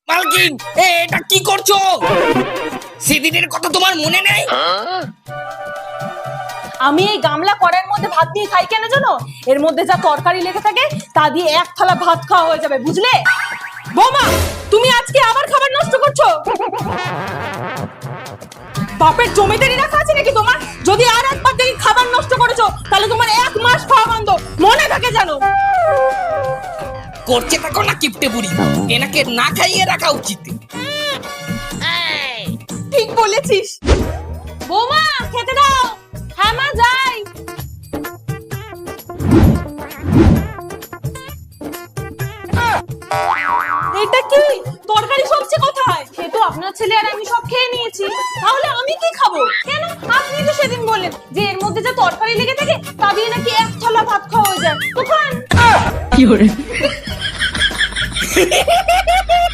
মালকিন, এটা কি করছো? সেদিনের কথা তোমার মনে নেই? আমি এই গামলা কড়াইয়ের মধ্যে ভাত দিয়ে খাই কেন জানো? এর মধ্যে যা তরকারি লেগে থাকে তা দিয়ে এক থালা ভাত খাওয়া হয়ে যাবে, বুঝলে? বৌমা, তুমি আজকে আবার খাবার নষ্ট করছো। বাপের জমিদারি রাখা আছে নাকি তোমার? যদি আর একবার দেখি খাবার নষ্ট করেছো তাহলে তোমার 1 মাস খাওয়া বন্ধ, মনে থাকে জানো। করছে থাকো না কিপটে বুড়ি, এনাকে না খাইয়ে রাখা উচিত। ঠিক বলেছিস। বৌমা, খেতে দাও। হ্যাঁ মা, যাই। এটা কি তরকারি সবজি কোথায়? সে তো আপনার ছেলে আর আমি সব খেয়ে নিয়েছি, তাহলে আমি কি খাবো? কেন, আপনি তো সেদিন বললেন যে এর মধ্যে যা তরকারি লেগে থাকে তা দিয়ে নাকি এক থালা ভাত খাওয়া হয়ে যায়, তো খান।